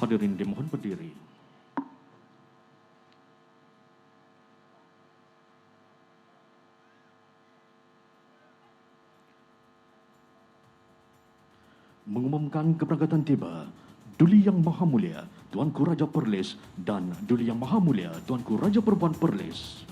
Hadirin dimohon berdiri. Mengumumkan keberangkatan tiba Duli Yang Maha Mulia Tuanku Raja Perlis dan Duli Yang Maha Mulia Tuanku Raja Perempuan Perlis.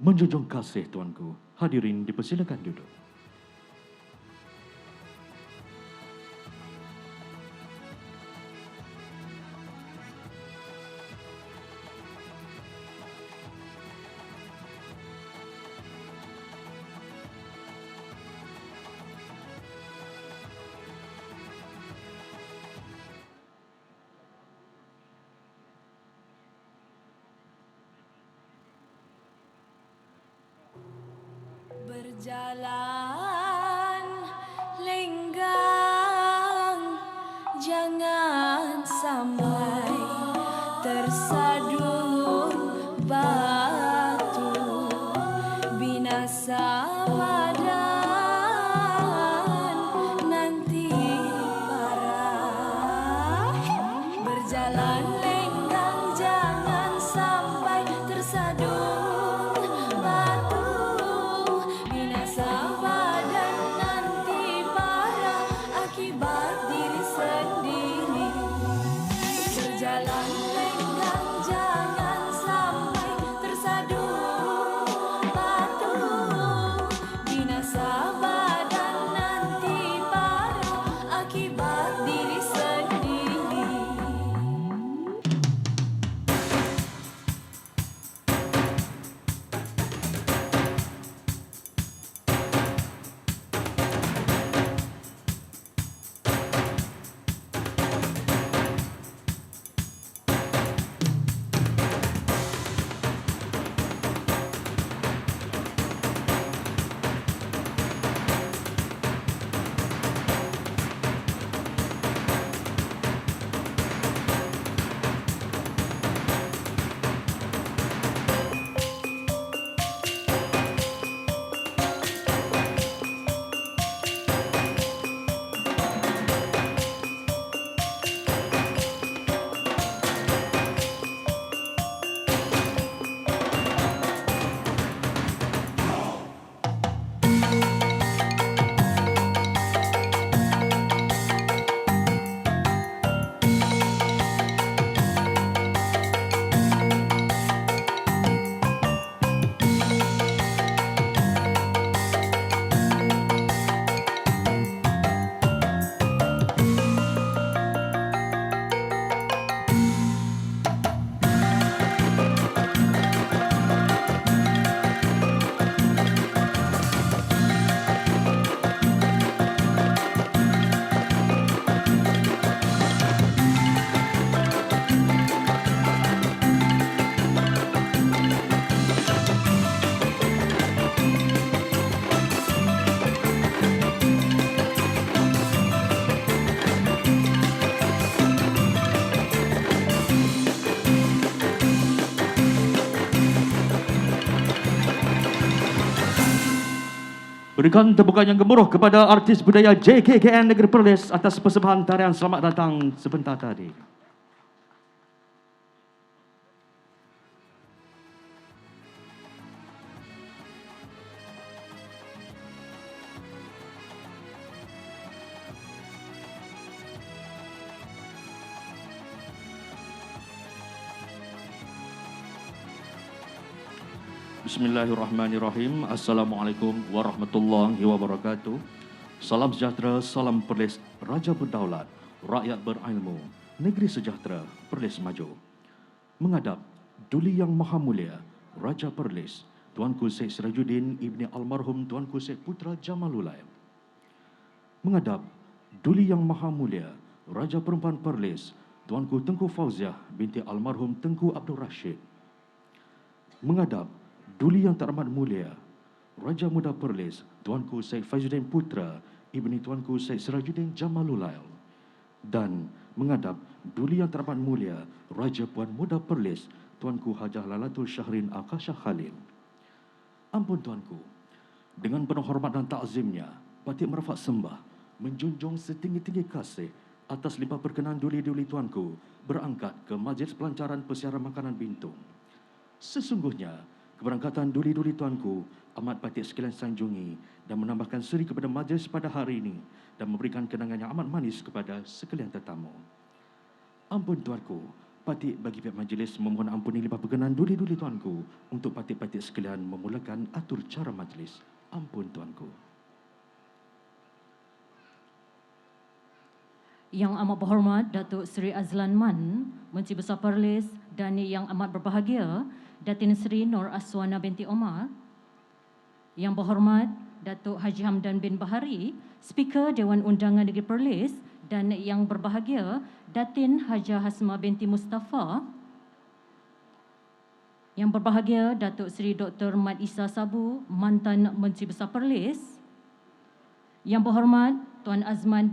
Menjunjung kasih tuanku, hadirin dipersilakan duduk. Berjalan lenggang, jangan sampai tersadung batu, binasa badan nanti parah. Berjalan lenggang, jangan sampai tersadung batu, binasa badan Berikan tepukan yang gemuruh kepada artis budaya JKKN Negeri Perlis atas persembahan tarian selamat datang sebentar tadi. Bismillahirrahmanirrahim. Assalamualaikum warahmatullahi wabarakatuh. Salam sejahtera, salam Perlis, Raja berdaulat, rakyat berilmu, negeri sejahtera, Perlis maju. Menghadap Duli Yang Maha Mulia, Raja Perlis, Tuanku Syed Sirajuddin Ibni Almarhum Tuanku Syed Putra Jamalullah. Menghadap Duli Yang Maha Mulia, Raja Perempuan Perlis, Tuanku Tengku Fauziah binti Almarhum Tengku Abdul Rashid. Menghadap Duli Yang Teramat Mulia, Raja Muda Perlis, Tuanku Syed Faizuddin Putra, Ibni Tuanku Syed Sirajuddin Jamalullah. Dan menghadap Duli Yang Teramat Mulia, Raja Puan Muda Perlis, Tuanku Hajah Lalatul Syahrin Akasha Khalil. Ampun Tuanku, dengan penuh hormat dan takzimnya, Batik merafak sembah, menjunjung setinggi-tinggi kasih atas limpah perkenan duli-duli Tuanku berangkat ke Majlis Pelancaran Persiaran Makanan Bintung. Sesungguhnya, keberangkatan duli-duli Tuanku amat Batik sekalian sanjungi dan menambahkan seri kepada majlis pada hari ini dan memberikan kenangan yang amat manis kepada sekalian tetamu. Ampun Tuanku, Batik bagi pihak majlis memohon ampuni limpah perkenan duli-duli Tuanku untuk Batik-Batik sekalian memulakan atur cara majlis. Ampun Tuanku. Yang amat berhormat Datuk Seri Azlan Man, Menteri Besar Perlis, dan yang amat berbahagia Datin Seri Nur Aswana binti Omar. Yang berhormat Datuk Haji Hamdan bin Bahari, Speaker Dewan Undangan Negeri Perlis, dan yang berbahagia Datin Hajah Hasma binti Mustafa. Yang berbahagia Datuk Seri Dr. Mat Isa Sabu, mantan Menteri Besar Perlis. Yang berhormat Tuan Azman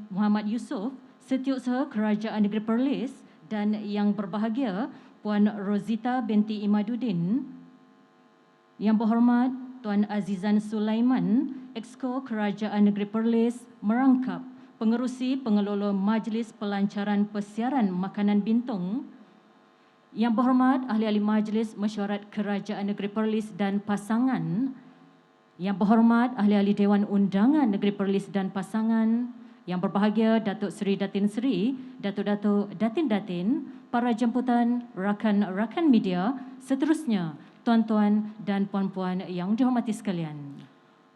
Muhammad Yusof, Setiausaha Kerajaan Negeri Perlis, dan yang berbahagia Puan Rosita binti Imaduddin. Yang berhormat Tuan Azizan Sulaiman, Exco Kerajaan Negeri Perlis, merangkap pengerusi pengelola Majlis Pelancaran Persiaran Makanan Bintung. Yang berhormat Ahli-Ahli Majlis Mesyuarat Kerajaan Negeri Perlis dan pasangan. Yang berhormat Ahli-Ahli Dewan Undangan Negeri Perlis dan pasangan. Yang berbahagia Datuk Seri Datin Seri, Datuk-Datuk Datin-Datin, para jemputan, rakan-rakan media, seterusnya tuan-tuan dan puan-puan yang dihormati sekalian.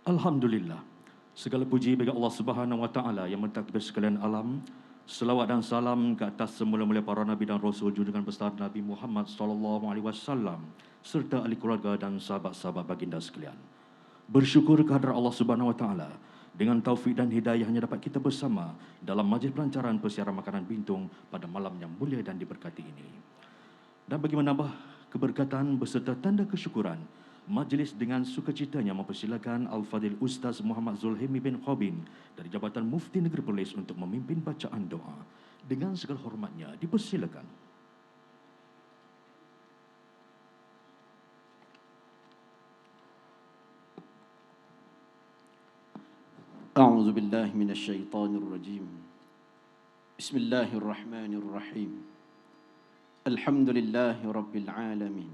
Alhamdulillah. Segala puji bagi Allah Subhanahu Wa Taala yang mentakdir sekalian alam. Selawat dan salam ke atas semula-mula para nabi dan rasul junjungan besar Nabi Muhammad sallallahu alaihi wasallam serta ahli keluarga dan sahabat-sahabat baginda sekalian. Bersyukur kehadrat Allah Subhanahu Wa Taala dengan taufik dan hidayahnya dapat kita bersama dalam majlis pelancaran persiaran makanan Bintung pada malam yang mulia dan diberkati ini. Dan bagi menambah keberkatan beserta tanda kesyukuran, majlis dengan sukacitanya mempersilakan Al-Fadhil Ustaz Muhammad Zulhimi bin Khobin dari Jabatan Mufti Negeri Perlis untuk memimpin bacaan doa. Dengan segala hormatnya dipersilakan. أعوذ بالله من الشيطان الرجيم بسم الله الرحمن الرحيم الحمد لله رب العالمين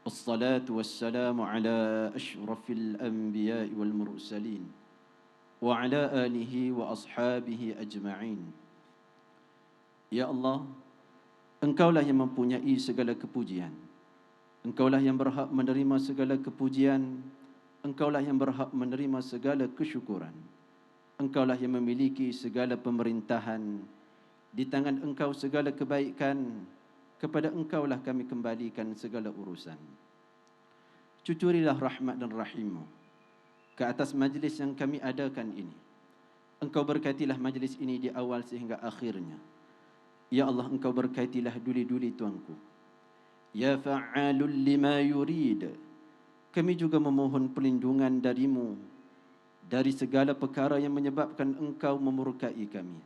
والصلاة والسلام على أشرف الأنبياء والمرسلين وعلى آله وأصحابه أجمعين. Ya Allah, Engkaulah yang mempunyai segala kepujian. Engkaulah yang berhak menerima segala kepujian. Engkaulah yang berhak menerima segala kesyukuran. Engkaulah yang memiliki segala pemerintahan. Di tangan Engkau segala kebaikan. Kepada Engkaulah kami kembalikan segala urusan. Cucurilah rahmat dan rahim-Mu ke atas majlis yang kami adakan ini. Engkau berkatilah majlis ini di awal sehingga akhirnya. Ya Allah, Engkau berkatilah duli-duli Tuanku. Ya fa'alul lima yurid. Kami juga memohon perlindungan dari-Mu dari segala perkara yang menyebabkan Engkau memurkai kami.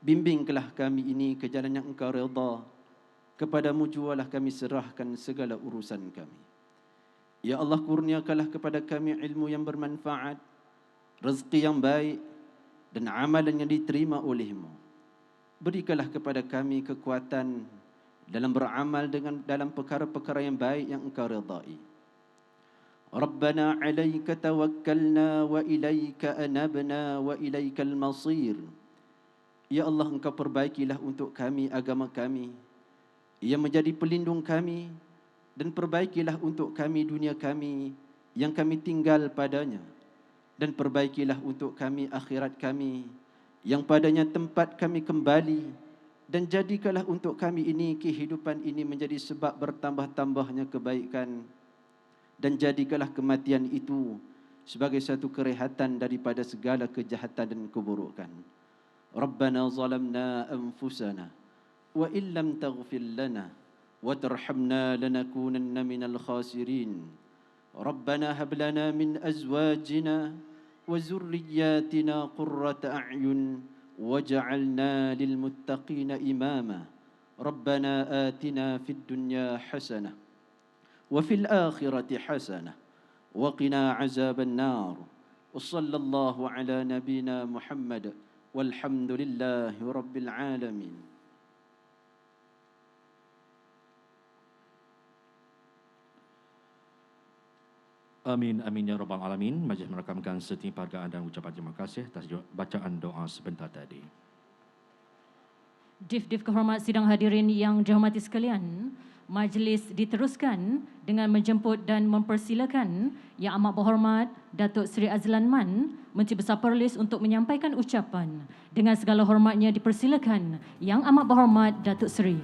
Bimbinglah kami ini ke jalan yang Engkau redha. Kepadamu jualah kami serahkan segala urusan kami. Ya Allah, kurniakanlah kepada kami ilmu yang bermanfaat, rezeki yang baik dan amalan yang diterima oleh-Mu. Berikanlah kepada kami kekuatan dalam beramal dalam perkara-perkara yang baik yang Engkau redai. Rabbana 'alaika tawakkalna wa ilaika anabna wa ilaikal masir. Ya Allah, Engkau perbaikilah untuk kami agama kami yang menjadi pelindung kami, dan perbaikilah untuk kami dunia kami yang kami tinggal padanya, dan perbaikilah untuk kami akhirat kami yang padanya tempat kami kembali, dan jadikanlah untuk kami ini kehidupan ini menjadi sebab bertambah-tambahnya kebaikan, dan jadikanlah kematian itu sebagai satu kerehatan daripada segala kejahatan dan keburukan. Rabbana zalamna anfusana wa illam taghfir lana wa tarhamna lanakunanna minal khasirin. Rabbana hab lana min azwajina wa zurriyyatina qurrata a'yun waj'alna lil muttaqina imama. Rabbana atina fid dunya hasanah wa fil akhirati hasanah wa qina azaban nar. Wa sallallahu ala nabiyyina Muhammad walhamdulillahi rabbil alamin. Amin, amin ya rabbal alamin. Majlis merakamkan setiap penghargaan dan ucapan terima kasih atas bacaan doa sebentar tadi. Div kehormat sidang hadirin yang dihormati sekalian, majlis diteruskan dengan menjemput dan mempersilakan Yang Amat Berhormat Datuk Seri Azlan Man, Menteri Besar Perlis untuk menyampaikan ucapan. Dengan segala hormatnya dipersilakan Yang Amat Berhormat Datuk Seri.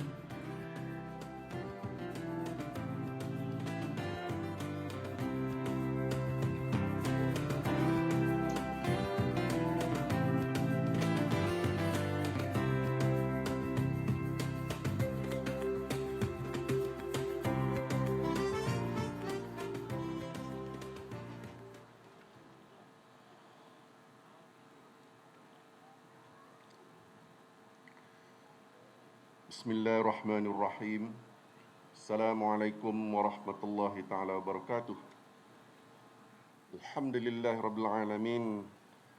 Bismillahirrahmanirrahim. Assalamualaikum warahmatullahi taala wabarakatuh. Alhamdulillahirabbil alamin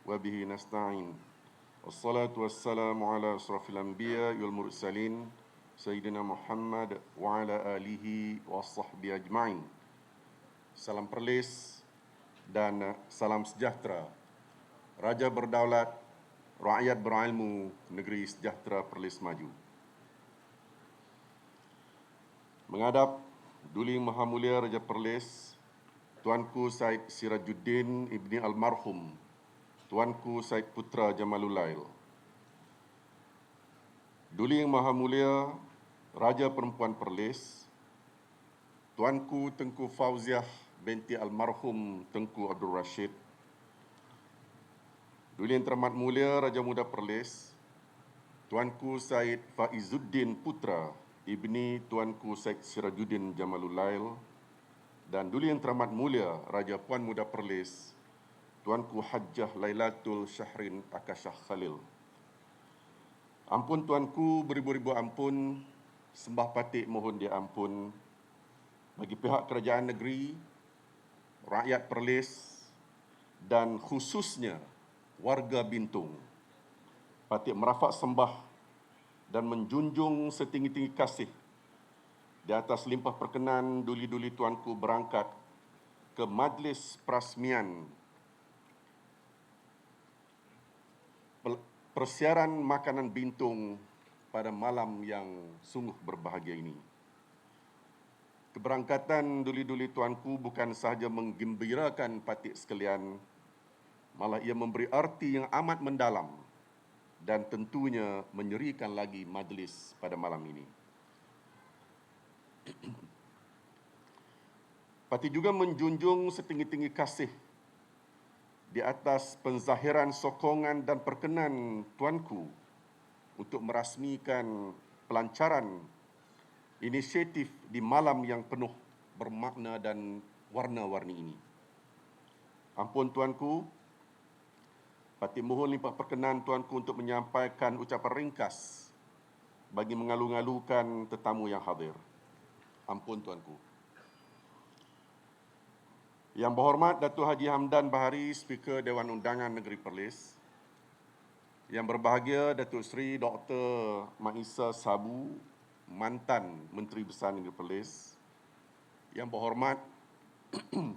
wa bihi nasta'in. Wassalatu wassalamu ala asrafil anbiya wal mursalin sayyidina Muhammad wa ala alihi washabbihi ajmain. Salam Perlis dan salam sejahtera. Raja berdaulat, rakyat berilmu, negeri sejahtera Perlis maju. Menghadap Duli Maha Mulia Raja Perlis, Tuanku Said Sirajuddin Ibni Almarhum, Tuanku Said Putra Jamalulail. Duli Yang Maha Mulia Raja Perempuan Perlis, Tuanku Tengku Fauziah binti Almarhum Tengku Abdul Rashid. Duli Yang Teramat Mulia Raja Muda Perlis, Tuanku Said Faizuddin Putra Ibni Tuanku Said Sirajuddin Jamalulail, dan Duli Yang Teramat Mulia Raja Puan Muda Perlis, Tuanku Hajjah Lailatul Syahrin Akashah Khalil. Ampun Tuanku, beribu-ribu ampun, sembah patik mohon dia ampun bagi pihak kerajaan negeri, rakyat Perlis dan khususnya warga Bintung. Patik merafak sembah dan menjunjung setinggi-tinggi kasih di atas limpah perkenan duli-duli tuanku berangkat ke majlis perasmian persiaran makanan Bintung pada malam yang sungguh berbahagia ini. Keberangkatan duli-duli tuanku bukan sahaja menggembirakan patik sekalian, malah ia memberi arti yang amat mendalam dan tentunya menyerikan lagi majlis pada malam ini. Parti juga menjunjung setinggi-tinggi kasih di atas penzahiran sokongan dan perkenan tuanku untuk merasmikan pelancaran inisiatif di malam yang penuh bermakna dan warna-warni ini. Ampun tuanku, Parti mohon limpah perkenan tuanku untuk menyampaikan ucapan ringkas bagi mengalu-ngalukan tetamu yang hadir. Ampun tuanku. Yang berhormat Datuk Haji Hamdan Bahari, Speaker Dewan Undangan Negeri Perlis. Yang berbahagia Datuk Seri Dr. Mat Isa Sabu, mantan Menteri Besar Negeri Perlis. Yang berhormat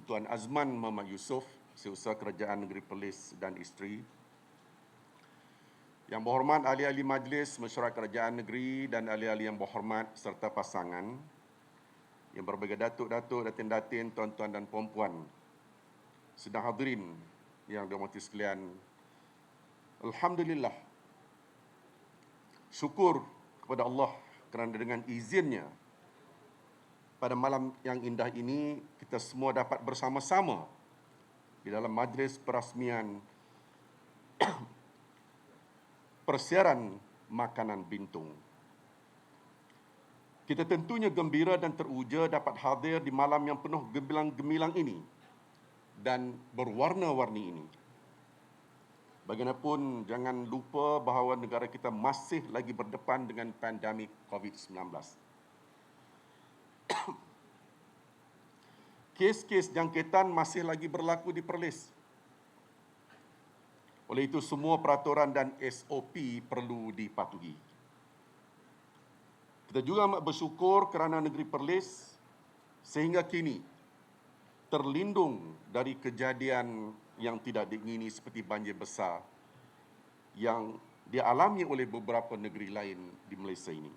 Tuan Azman Muhammad Yusof, Setiausaha Kerajaan Negeri Perlis dan isteri. Yang berhormat ahli-ahli majlis mesyuarat kerajaan negeri dan ahli-ahli yang berhormat serta pasangan. Yang berbahagia datuk-datuk, datin-datin, tuan-tuan dan puan-puan. Sedang hadirin yang dirahmati sekalian. Alhamdulillah. Syukur kepada Allah kerana dengan izinnya pada malam yang indah ini kita semua dapat bersama-sama di dalam majlis perasmian persiaran makanan bintung. Kita tentunya gembira dan teruja dapat hadir di malam yang penuh gemilang-gemilang ini dan berwarna-warni ini. Bagaimanapun, jangan lupa bahawa negara kita masih lagi berdepan dengan pandemik COVID-19. Kes-kes jangkitan masih lagi berlaku di Perlis. Oleh itu, semua peraturan dan SOP perlu dipatuhi. Kita juga amat bersyukur kerana negeri Perlis sehingga kini terlindung dari kejadian yang tidak diingini seperti banjir besar yang dialami oleh beberapa negeri lain di Malaysia ini.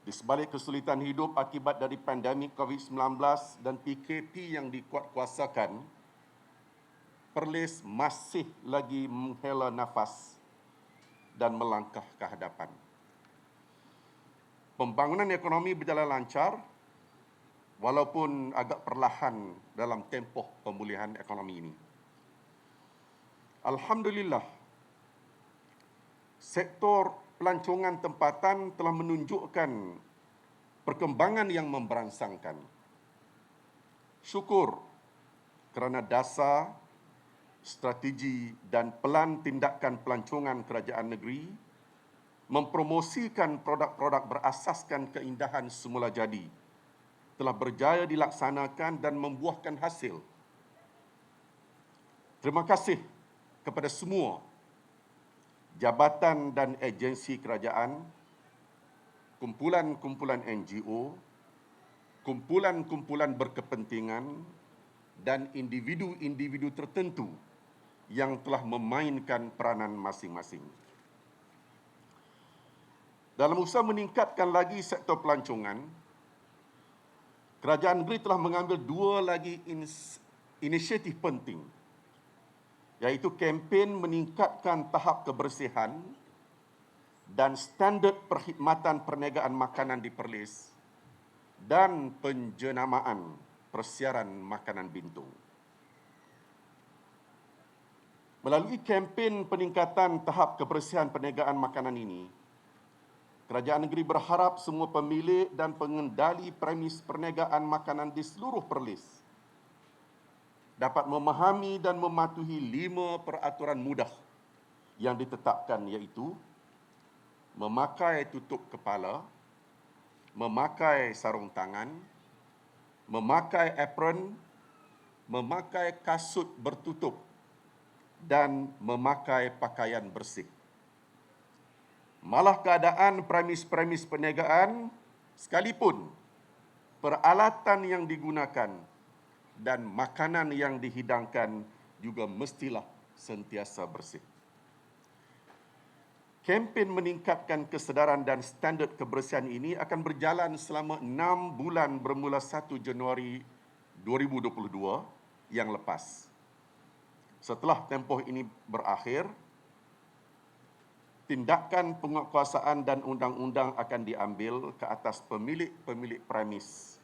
Di sebalik kesulitan hidup akibat dari pandemik COVID-19 dan PKP yang dikuatkuasakan, Perlis masih lagi menghela nafas dan melangkah ke hadapan. Pembangunan ekonomi berjalan lancar walaupun agak perlahan dalam tempoh pemulihan ekonomi ini. Alhamdulillah, sektor pelancongan tempatan telah menunjukkan perkembangan yang memberangsangkan. Syukur kerana dasar, strategi dan pelan tindakan pelancongan kerajaan negeri mempromosikan produk-produk berasaskan keindahan semula jadi telah berjaya dilaksanakan dan membuahkan hasil. Terima kasih kepada semua jabatan dan agensi kerajaan, kumpulan-kumpulan NGO, kumpulan-kumpulan berkepentingan dan individu-individu tertentu yang telah memainkan peranan masing-masing. Dalam usaha meningkatkan lagi sektor pelancongan, kerajaan negeri telah mengambil dua lagi inisiatif penting, iaitu kempen meningkatkan tahap kebersihan dan standard perkhidmatan perniagaan makanan di Perlis dan penjenamaan persiaran makanan bintung. Melalui kempen peningkatan tahap kebersihan perniagaan makanan ini, kerajaan negeri berharap semua pemilik dan pengendali premis perniagaan makanan di seluruh Perlis dapat memahami dan mematuhi 5 peraturan mudah yang ditetapkan, iaitu memakai tutup kepala, memakai sarung tangan, memakai apron, memakai kasut bertutup dan memakai pakaian bersih. Malah keadaan premis-premis perniagaan sekalipun peralatan yang digunakan dan makanan yang dihidangkan juga mestilah sentiasa bersih. Kempen meningkatkan kesedaran dan standard kebersihan ini akan berjalan selama 6 bulan bermula 1 Januari 2022 yang lepas. Setelah tempoh ini berakhir, tindakan penguatkuasaan dan undang-undang akan diambil ke atas pemilik-pemilik premis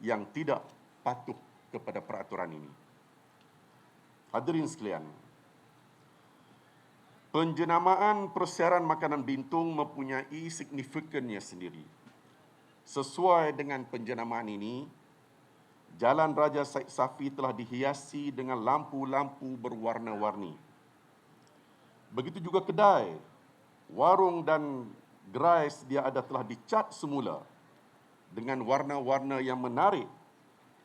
yang tidak patuh kepada peraturan ini. Hadirin sekalian, penjenamaan persiaran makanan bintung mempunyai signifikannya sendiri. Sesuai dengan penjenamaan ini, Jalan Raja Said Safi telah dihiasi dengan lampu-lampu berwarna-warni. Begitu juga kedai, warung dan gerai sedia ada telah dicat semula dengan warna-warna yang menarik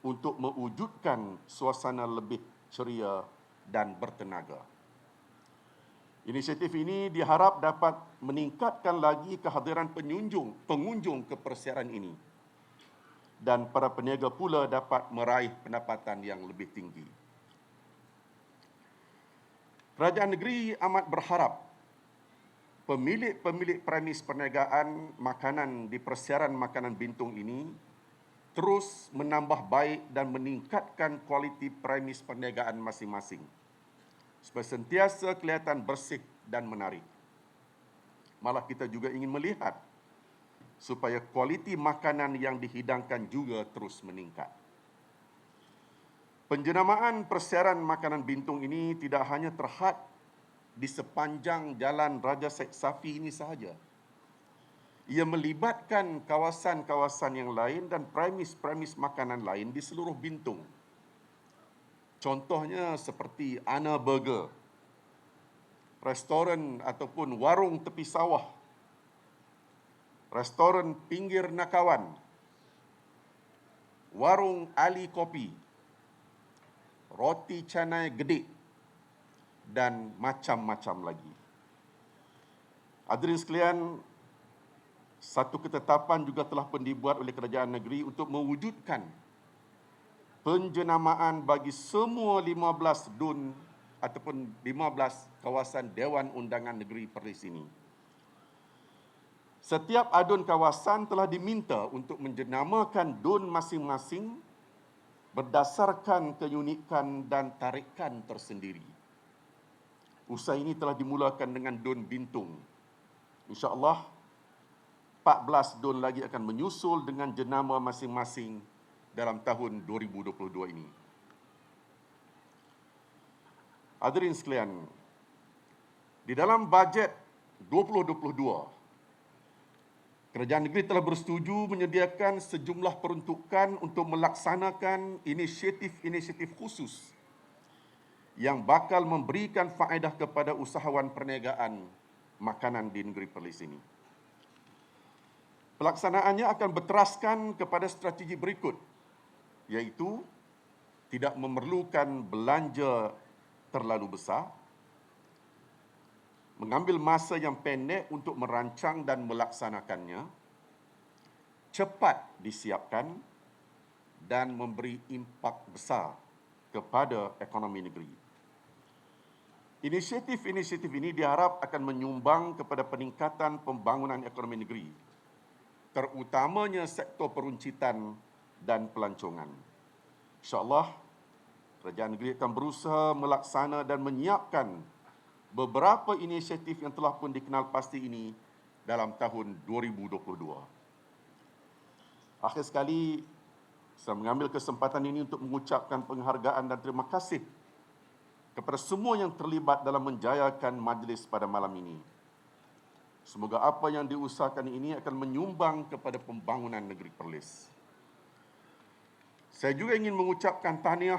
untuk mewujudkan suasana lebih ceria dan bertenaga. Inisiatif ini diharap dapat meningkatkan lagi kehadiran pengunjung ke persiaran ini dan para peniaga pula dapat meraih pendapatan yang lebih tinggi. Kerajaan negeri amat berharap pemilik-pemilik premis perniagaan makanan di persiaran makanan bintung ini terus menambah baik dan meningkatkan kualiti premis perniagaan masing-masing supaya sentiasa kelihatan bersih dan menarik. Malah kita juga ingin melihat supaya kualiti makanan yang dihidangkan juga terus meningkat. Penjenamaan persiaran makanan bintung ini tidak hanya terhad di sepanjang jalan Raja Said Safi ini sahaja. Ia melibatkan kawasan-kawasan yang lain dan premis-premis makanan lain di seluruh bintung. Contohnya seperti Ana Burger, restoran ataupun warung tepi sawah, restoran pinggir Nakawan, warung Ali Kopi, roti canai Gedik, dan macam-macam lagi. Hadirin sekalian, satu ketetapan juga telah pun dibuat oleh kerajaan negeri untuk mewujudkan penjenamaan bagi semua 15 DUN ataupun 15 kawasan Dewan Undangan Negeri Perlis ini. Setiap adun kawasan telah diminta untuk menjenamakan DUN masing-masing berdasarkan keunikan dan tarikan tersendiri. Usaha ini telah dimulakan dengan DUN Bintung. InsyaAllah, 14 DUN lagi akan menyusul dengan jenama masing-masing dalam tahun 2022 ini. Hadirin sekalian, di dalam bajet 2022, kerajaan negeri telah bersetuju menyediakan sejumlah peruntukan untuk melaksanakan inisiatif-inisiatif khusus yang bakal memberikan faedah kepada usahawan perniagaan makanan di negeri Perlis ini. Pelaksanaannya akan berteraskan kepada strategi berikut, iaitu tidak memerlukan belanja terlalu besar, mengambil masa yang pendek untuk merancang dan melaksanakannya, cepat disiapkan dan memberi impak besar kepada ekonomi negeri. Inisiatif-inisiatif ini diharap akan menyumbang kepada peningkatan pembangunan ekonomi negeri, terutamanya sektor peruncitan dan pelancongan. InsyaAllah, kerajaan negeri akan berusaha melaksana dan menyiapkan beberapa inisiatif yang telah pun dikenal pasti ini dalam tahun 2022. Akhir sekali, saya mengambil kesempatan ini untuk mengucapkan penghargaan dan terima kasih kepada semua yang terlibat dalam menjayakan majlis pada malam ini. Semoga apa yang diusahakan ini akan menyumbang kepada pembangunan negeri Perlis. Saya juga ingin mengucapkan tahniah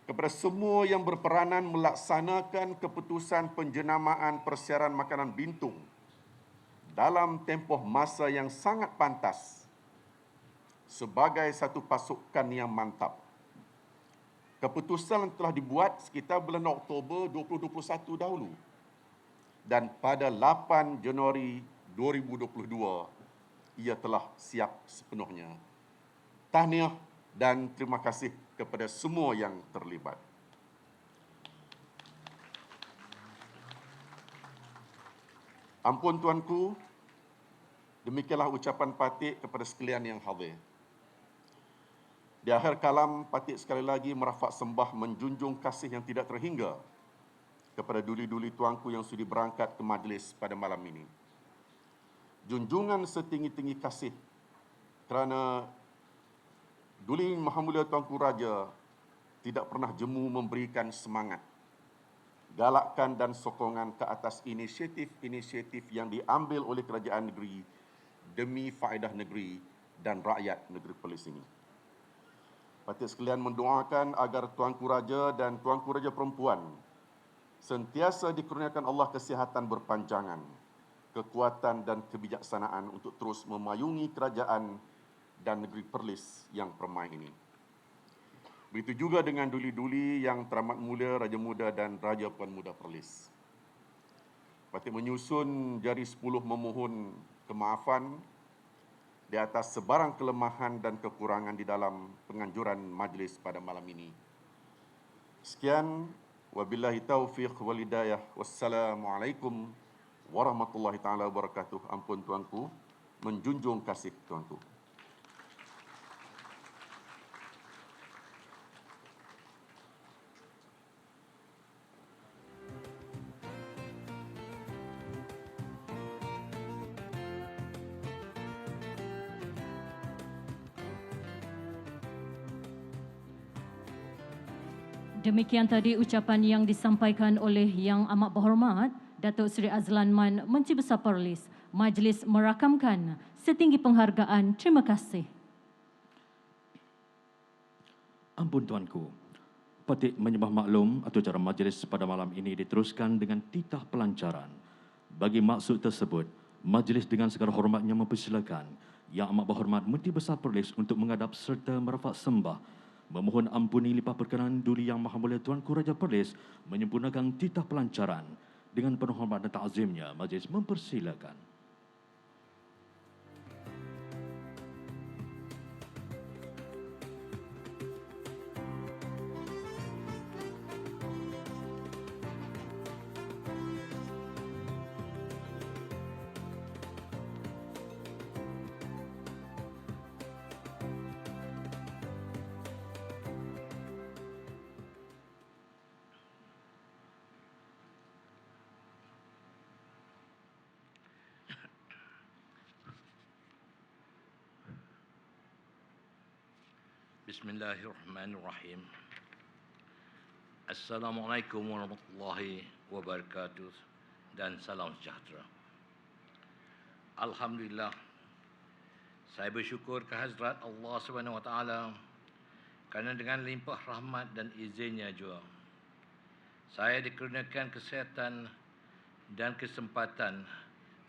kepada semua yang berperanan melaksanakan keputusan penjenamaan persiaran makanan bintung dalam tempoh masa yang sangat pantas sebagai satu pasukan yang mantap. Keputusan telah dibuat sekitar bulan Oktober 2021 dahulu dan pada 8 Januari 2022 ia telah siap sepenuhnya. Tahniah dan terima kasih kepada semua yang terlibat. Ampun tuanku, demikianlah ucapan Patik kepada sekalian yang hadir. Di akhir kalam, Patik sekali lagi merafak sembah menjunjung kasih yang tidak terhingga kepada duli-duli tuanku yang sudi berangkat ke majlis pada malam ini. Junjungan setinggi-tinggi kasih kerana Duli Maha Mulia Tuanku Raja tidak pernah jemu memberikan semangat, galakkan dan sokongan ke atas inisiatif-inisiatif yang diambil oleh kerajaan negeri demi faedah negeri dan rakyat negeri Perlis ini. Patik sekalian mendoakan agar Tuanku Raja dan Tuanku Raja Perempuan sentiasa dikurniakan Allah kesihatan berpanjangan, kekuatan dan kebijaksanaan untuk terus memayungi kerajaan dan negeri Perlis yang permai ini. Begitu juga dengan duli-duli yang teramat mulia Raja Muda dan Raja Puan Muda Perlis. Patut menyusun jari 10 memohon kemaafan di atas sebarang kelemahan dan kekurangan di dalam penganjuran majlis pada malam ini. Sekian, wabillahi taufiq wal hidayah. Wassalamualaikum warahmatullahi taala wabarakatuh. Ampun tuanku, menjunjung kasih tuanku. Demikian tadi ucapan yang disampaikan oleh Yang Amat Berhormat Datuk Seri Azlan Man, Menteri Besar Perlis. Majlis merakamkan setinggi penghargaan. Terima kasih. Ampun tuanku, petik menyembah maklum atau cara majlis pada malam ini diteruskan dengan titah pelancaran. Bagi maksud tersebut, majlis dengan segala hormatnya mempersilakan Yang Amat Berhormat Menteri Besar Perlis untuk menghadap serta merafak sembah memohon ampuni limpah perkenan Duli Yang Maha Mulia Tuanku Raja Perlis menyempurnakan titah pelancaran. Dengan penuh hormat dan takzimnya, majlis mempersilakan. Bismillahirrahmanirrahim. Assalamualaikum warahmatullahi wabarakatuh dan salam sejahtera. Alhamdulillah, saya bersyukur kehadrat Allah SWT kerana dengan limpah rahmat dan izinnya juga saya dikurniakan kesihatan dan kesempatan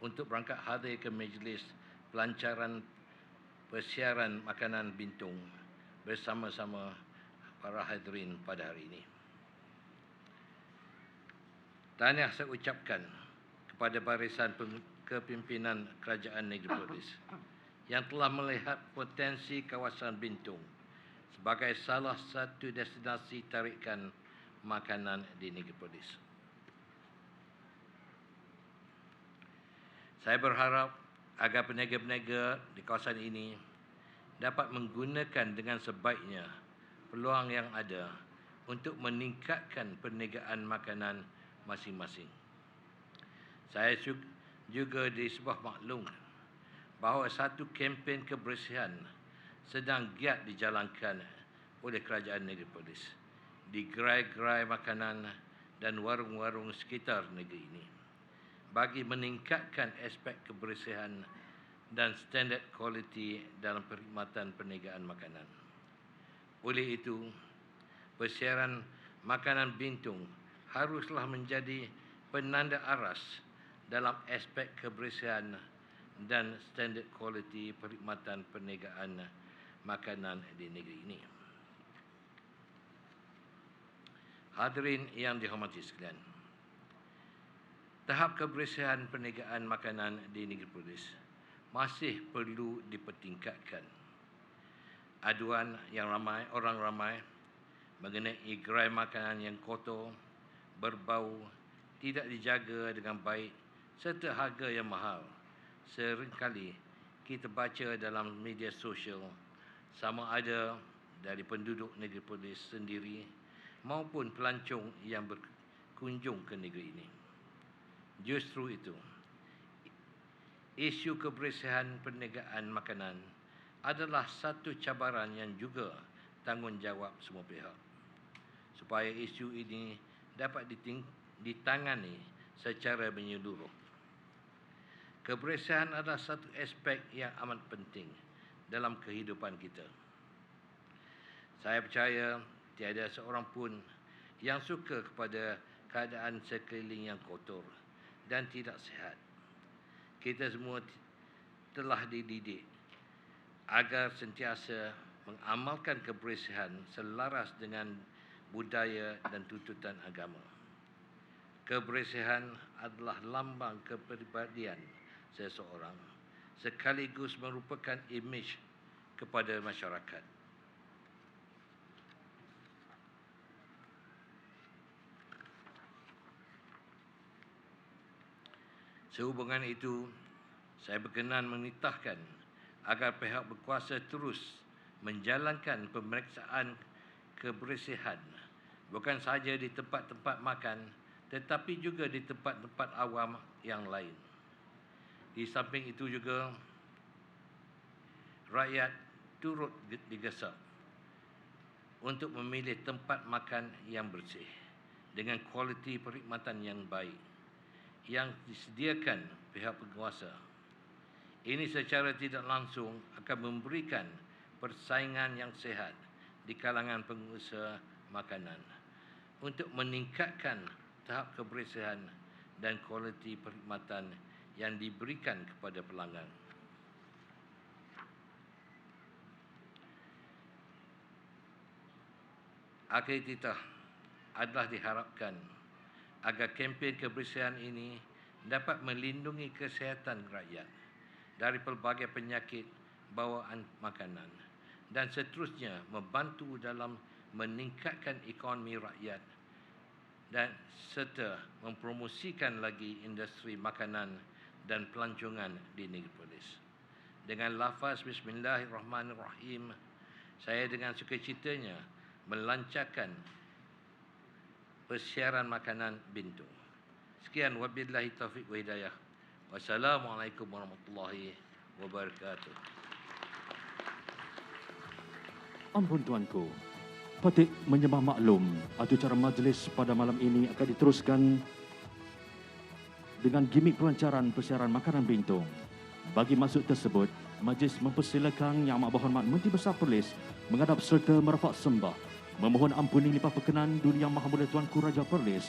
untuk berangkat hadir ke majlis pelancaran persiaran makanan bintung bersama-sama para hadirin pada hari ini. Tahniah saya ucapkan kepada barisan kepimpinan Kerajaan Negeri Perlis yang telah melihat potensi kawasan Bintung sebagai salah satu destinasi tarikan makanan di Negeri Perlis. Saya berharap agar peniaga-peniaga di kawasan ini dapat menggunakan dengan sebaiknya peluang yang ada untuk meningkatkan perniagaan makanan masing-masing. Saya juga di sebuah maklum bahawa satu kempen kebersihan sedang giat dijalankan oleh Kerajaan Negeri Perlis di gerai-gerai makanan dan warung-warung sekitar negeri ini bagi meningkatkan aspek kebersihan dan standard kualiti dalam perkhidmatan perniagaan makanan. Oleh itu, persiaran makanan bintung haruslah menjadi penanda aras dalam aspek kebersihan dan standard kualiti perkhidmatan perniagaan makanan di negeri ini. Hadirin yang dihormati sekalian, tahap kebersihan perniagaan makanan di Negeri Perlis masih perlu dipertingkatkan. Aduan yang orang ramai mengenai gerai makanan yang kotor, berbau, tidak dijaga dengan baik serta harga yang mahal seringkali kita baca dalam media sosial, sama ada dari penduduk Negeri Perlis sendiri maupun pelancong yang berkunjung ke negeri ini. Justru itu, isu kebersihan perniagaan makanan adalah satu cabaran yang juga tanggungjawab semua pihak supaya isu ini dapat ditangani secara menyeluruh. Kebersihan adalah satu aspek yang amat penting dalam kehidupan kita. Saya percaya tiada seorang pun yang suka kepada keadaan sekeliling yang kotor dan tidak sihat. Kita semua telah dididik agar sentiasa mengamalkan kebersihan selaras dengan budaya dan tuntutan agama. Kebersihan adalah lambang kepribadian seseorang sekaligus merupakan imej kepada masyarakat. Sehubungan itu, saya berkenan menitahkan agar pihak berkuasa terus menjalankan pemeriksaan kebersihan bukan sahaja di tempat-tempat makan tetapi juga di tempat-tempat awam yang lain. Di samping itu juga, rakyat turut digesap untuk memilih tempat makan yang bersih dengan kualiti perkhidmatan yang baik yang disediakan pihak penguasa. Ini secara tidak langsung akan memberikan persaingan yang sihat di kalangan pengusaha makanan untuk meningkatkan tahap kebersihan dan kualiti perkhidmatan yang diberikan kepada pelanggan. Akhir titah adalah diharapkan agar kempen kebersihan ini dapat melindungi kesihatan rakyat dari pelbagai penyakit bawaan makanan dan seterusnya membantu dalam meningkatkan ekonomi rakyat dan serta mempromosikan lagi industri makanan dan pelancongan di Negeri Perlis. Dengan lafaz Bismillahirrahmanirrahim, saya dengan sukacitanya melancarkan persiaran makanan Bintung. Sekian, wabillahi taufiq wa hidayah. Wassalamualaikum warahmatullahi wabarakatuh. Ampun tuanku, petik menyembah maklum acara majlis pada malam ini akan diteruskan dengan gimik pelancaran persiaran makanan Bintung. Bagi maksud tersebut, majlis mempersilakan Yang Amat Berhormat Menteri Besar Perlis menghadap serta merafak sembah, memohon ampuni limpah perkenan Duli Yang Maha Mulia Tuanku Raja Perlis,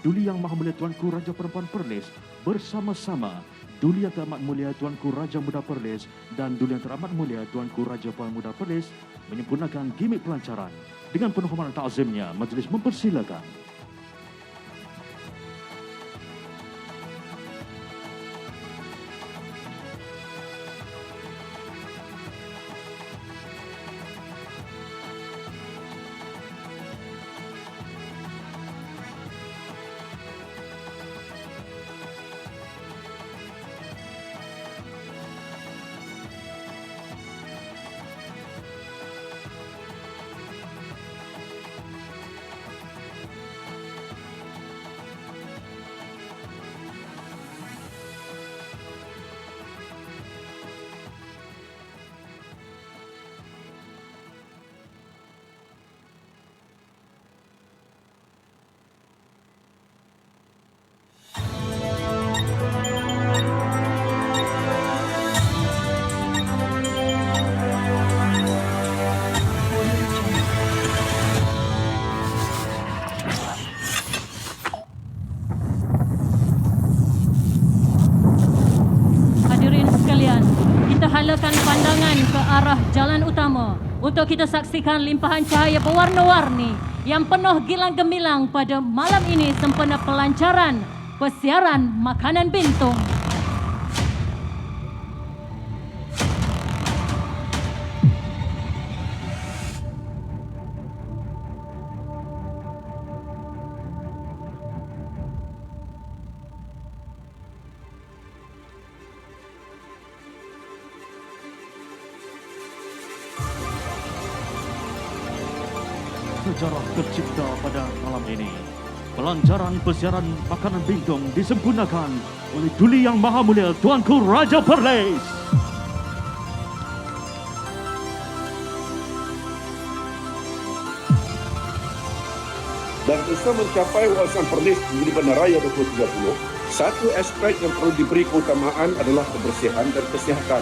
Duli Yang Maha Mulia Tuanku Raja Perempuan Perlis bersama-sama Duli Yang Teramat Mulia Tuanku Raja Muda Perlis dan Duli Yang Teramat Mulia Tuanku Raja Puan Muda Perlis menyempurnakan gimik pelancaran. Dengan penuh hormat dan ta'zimnya, majlis mempersilakan. halakan pandangan ke arah jalan utama untuk kita saksikan limpahan cahaya berwarna-warni yang penuh gilang gemilang pada malam ini sempena pelancaran persiaran makanan Bintung. Sejarah tercipta pada malam ini. Pelancaran persiaran makanan Bintung disempurnakan oleh Duli Yang Maha Mulia Tuanku Raja Perlis. Dan usaha mencapai wawasan Perlis di Bandaraya 2030, satu aspek yang perlu diberi keutamaan adalah kebersihan dan kesihatan.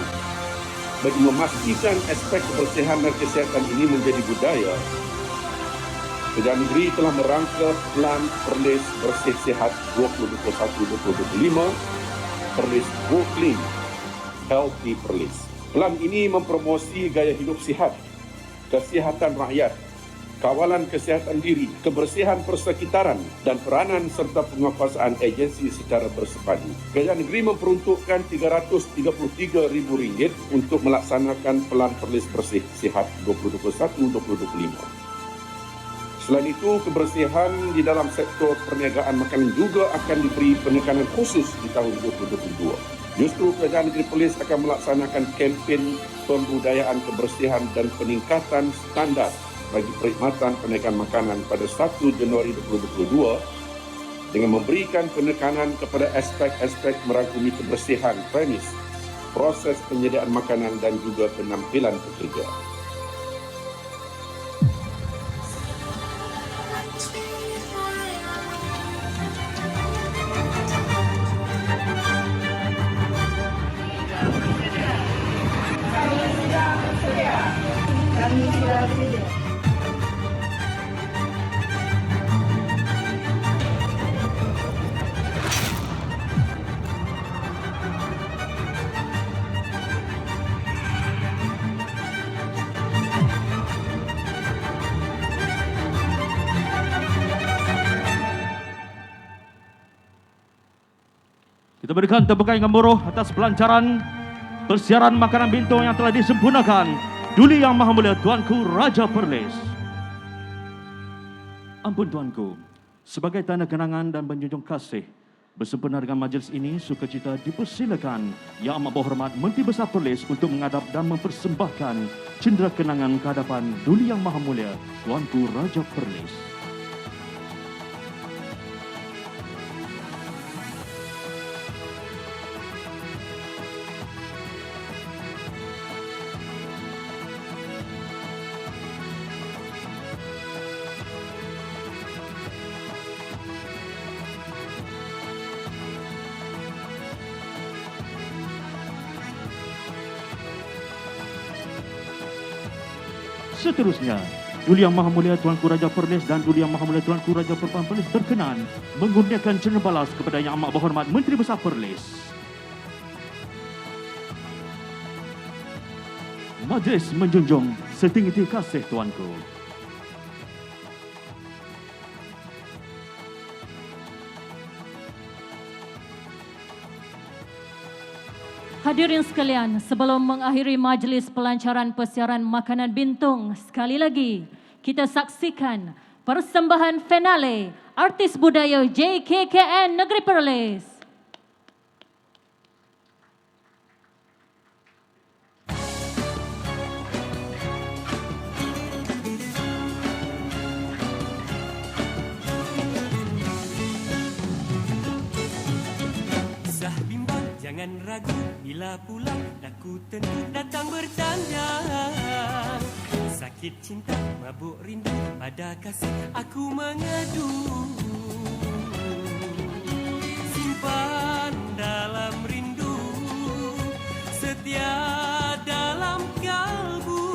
Bagi memastikan aspek kebersihan dan kesihatan ini menjadi budaya, Perdana Negeri telah merangka Plan Perlis Bersih Sihat 2021-2025, Perlis Go Clean, Healthy Perlis. Pelan ini mempromosi gaya hidup sihat, kesihatan rakyat, kawalan kesihatan diri, kebersihan persekitaran dan peranan serta penguasaan agensi secara bersepadu. Kerajaan negeri memperuntukkan RM333,000 untuk melaksanakan Pelan Perlis Bersih Sihat 2021-2025. Selain itu, kebersihan di dalam sektor perniagaan makanan juga akan diberi penekanan khusus di tahun 2022. Justru Kerajaan Negeri Perlis akan melaksanakan kempen pembudayaan kebersihan dan peningkatan standar bagi perkhidmatan penaikan makanan pada 1 Januari 2022 dengan memberikan penekanan kepada aspek-aspek merangkumi kebersihan premis, proses penyediaan makanan dan juga penampilan pekerja. Kita berikan tepukan yang gemuruh atas pelancaran persiaran makanan bintang yang telah disempurnakan Duli Yang Maha Mulia Tuanku Raja Perlis. Ampun Tuanku, sebagai tanda kenangan dan menjunjung kasih, bersempena dengan majlis ini, sukacita dipersilakan Yang Amat Berhormat Menteri Besar Perlis untuk menghadap dan mempersembahkan cendera kenangan ke hadapan Duli Yang Maha Mulia Tuanku Raja Perlis. Seterusnya, Duli Yang Maha Mulia Tuanku Raja Perlis dan Duli Yang Maha Mulia Tuanku Raja Perempuan Perlis berkenan mengurniakan cendera balas kepada Yang Amat Berhormat Menteri Besar Perlis. Majlis menjunjung setinggi-tinggi kasih Tuanku. Hadirin sekalian, sebelum mengakhiri majlis pelancaran persiaran makanan bintung, sekali lagi kita saksikan persembahan finale artis budaya JKKN Negeri Perlis. Jangan ragu bila pulang, aku tentu datang bertandang. Sakit cinta, mabuk rindu, pada kasih aku mengadu. Simpan dalam rindu, setia dalam kalbu.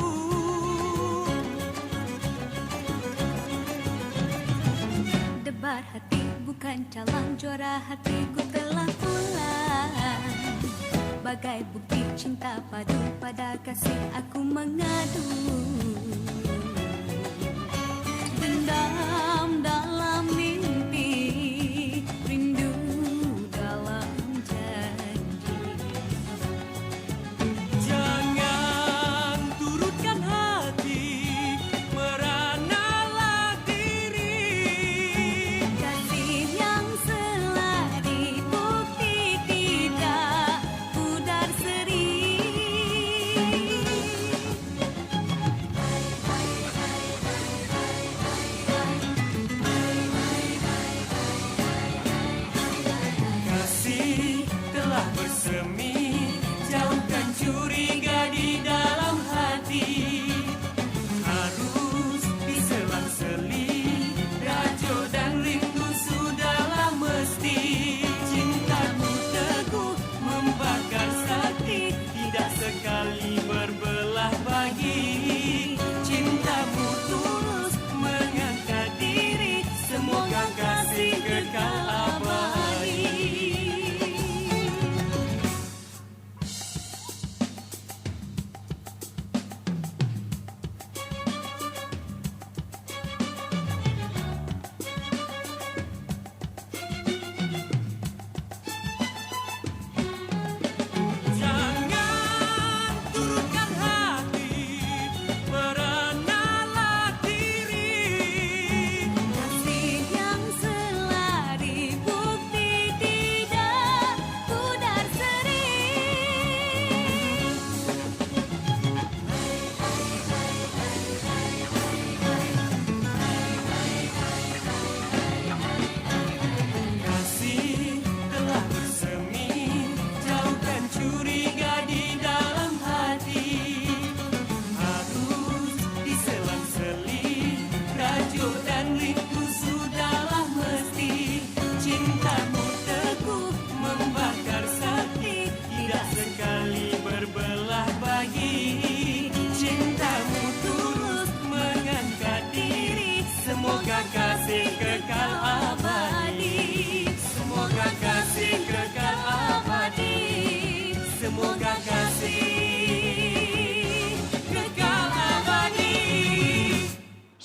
Debar hati bukan calang, juara hatiku telah pulang. Bagai bukti cinta padu, pada kasih aku mengadu. Dendam dalam mimpi, rindu dalam janji. Jangan turutkan hati, meranalah diri. Kasih yang seladi, bukti tidak pudar seri.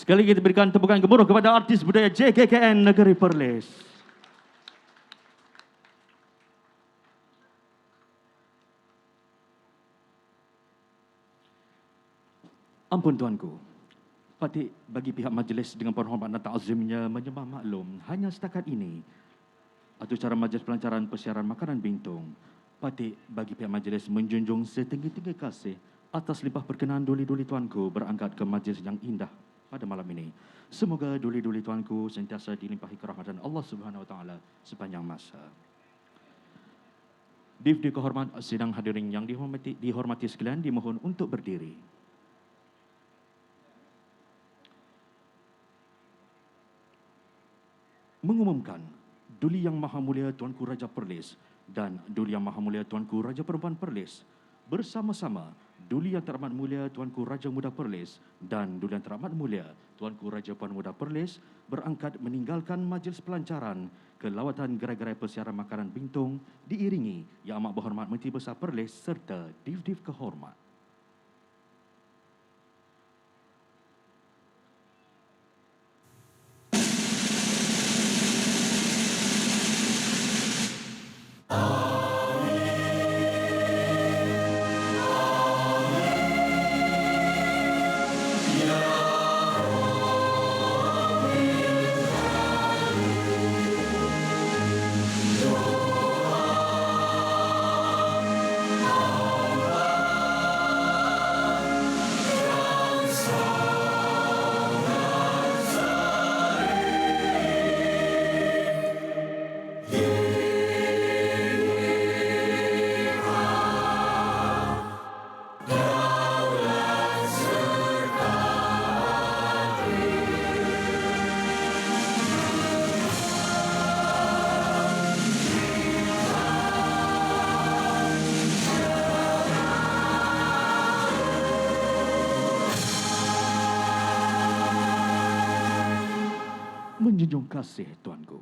Sekali lagi kita berikan tepukan gemuruh kepada artis budaya JKKN Negeri Perlis. Ampun tuanku, patut bagi pihak majlis dengan penghormatan dan ta'zimnya menyembah maklum hanya setakat ini acara majlis pelancaran persiaran makanan bintung. Patut bagi pihak majlis menjunjung setinggi-tinggi kasih atas limpah perkenaan duli-duli tuanku berangkat ke majlis yang indah pada malam ini. Semoga duli-duli tuanku sentiasa dilimpahi kerahmatan Allah Subhanahu Wa Taala sepanjang masa. Di kehormat sidang hadirin yang dihormati sekalian, dimohon untuk berdiri. Mengumumkan Duli Yang Maha Mulia Tuanku Raja Perlis dan Duli Yang Maha Mulia Tuanku Raja Perempuan Perlis bersama-sama Duli Yang Teramat Mulia Tuanku Raja Muda Perlis dan Duli Yang Teramat Mulia Tuanku Raja Puan Muda Perlis berangkat meninggalkan majlis pelancaran ke lawatan gerai-gerai persiaran makanan bintung diiringi Yang Amat Berhormat Menteri Besar Perlis serta div-div kehormat. Menjunjung kasih tuanku,